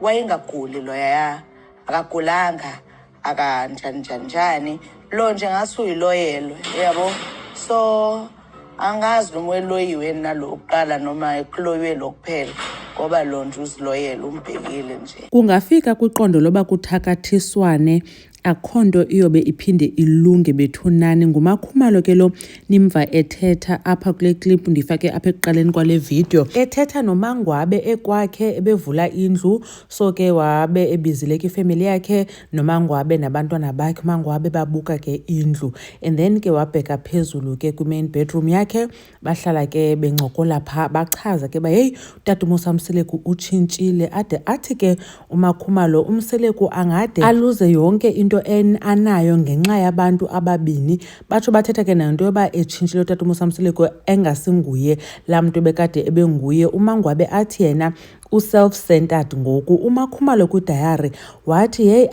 wayengaguli loya akagulanga akanjani lo nje ngasuyiloyelwe yabo. So angazi noma eloyiwe nalokuqala noma ekuloyiwe lokuphela ngoba lo nje uziloyela umbhekile nje. Kungafika kwiqondo loba kuthakathiswane akho nto iyobe iphinde ilunge bethunani. NguMakhumalo ke lo nimva ethetha apha kule clip ndifake apha ekuqaleni kwale video, ethetha noMangwabe ekwakhe ebevula indlu. So ke wabe ebizile ke ifamily yakhe noMangwabe nabantwana bakhe. uMangwabe babuka ke indlu and then ke wabheka phezulu ke kwi-main bedroom yakhe, bahlala ke bencokola pha, bachaza ke ba hey utata uMosamseleku utshintshile. Ade athi ke uMakhumalo uMseleku angade aluze yonke into anayo ngenxa yabantu ababini. Batsho bathetha ke nanto yoba etshintshile utata uMosamseleku engasinguye laa mntu bekade ebenguye. uMangwabe athi yena u-self-centered ngoku. uMakhumalo kwidiary wathi hey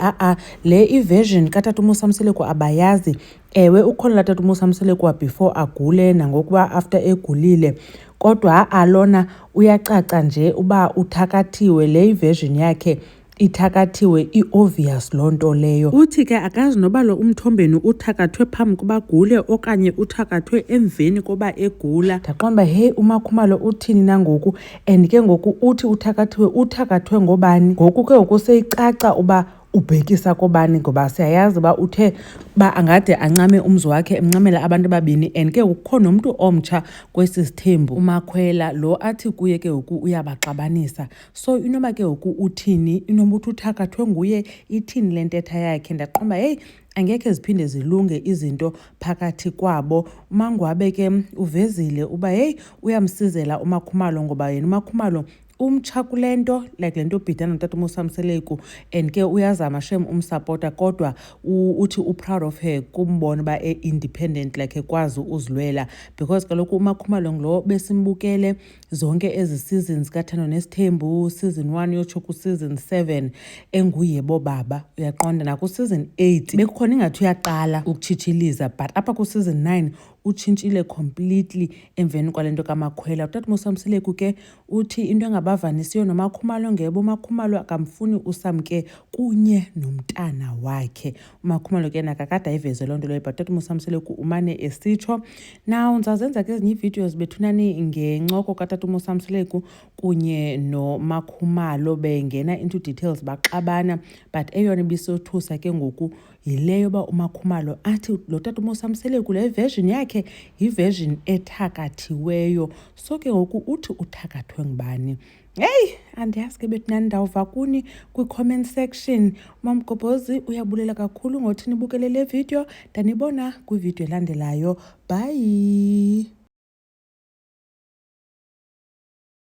le iversion katata uMosamseleku abayazi. Ewe ukhona laa tata uMosamseleku before agule nangokuba after egulile, kodwa alona uyacaca nje uba uthakathiwe. Le iversion yakhe ithakathiwe, i-obvious loo nto leyo. Uthi ke akazi noba lo uMthombeni uthakathwe phambi koba gule okanye uthakathwe emveni koba egula. Ndaqonda hey uMakhumalo uthini nangoku, and ke ngoku uthi uthakathwe ngobani. Ngoku ke ngoku seyicaca uba ubhekisa kobani, ngoba siyayazi uba uthe ba angade ancame umzi wakhe emncamela abantu ababini, and ke kukho nomntu omtsha kwesi sithembu uMakhwela lo athi kuye ke ngoku uyabaxabanisa. So inoba ke ngoku uthini, inoba uthi uthakathwe nguye, ithini le ntetha yakhe. Ndaqomba hey angekhe ziphinde zilunge izinto phakathi kwabo. uMangwabe ke uvezile uba hey uyamsizela uMakhumalo ngoba yena uMakhumalo umtsha kule nto, like le nto ubhidana notata uMosamseleku, and ke uyazama shem umsapota, kodwa uthi u-proud of her kumbona uba e-independent, like ekwazi uzilwela, because kaloku uMakhumalo ngulo besimbukele zonke ezi seasons kaThando Nesithembu, season 1 yotsho ku-season 7 enguyebo baba, uyaqonda. Naku-season 8 bekukhona ingathi uyaqala ukutshitshiliza, but apha ku-season 9 utshintshile completely emveni kwale nto kaMakhwela. Utata uMosamseleku ke uthi into engabavanisiyo noMakhumalo ngebo uMakhumalo akamfuni usamke kunye nomntana wakhe. uMakhumalo ke nakakade ayiveze loo nto leyo, but utata uMosamseleku umane esitsho. Now ndizazenza ke ezinye iivideos bethunani ngencoko katata uMosamseleku kunye noMakhumalo bengena into details baxabana, but eyona ibisothusa ke ngoku yileyo yoba uMakhumalo athi lo tata uMosamseleku le version yakhe yiversion ethakathiweyo. So ke ngoku uthi uthakathwe ngubani? Hey andiyazi ke bethunani, ndawuva kuni kwi-comment section. uMamgobhozi uyabulela kakhulu ngothi nibukele le video. Ndanibona kwivideo elandelayo. Bye.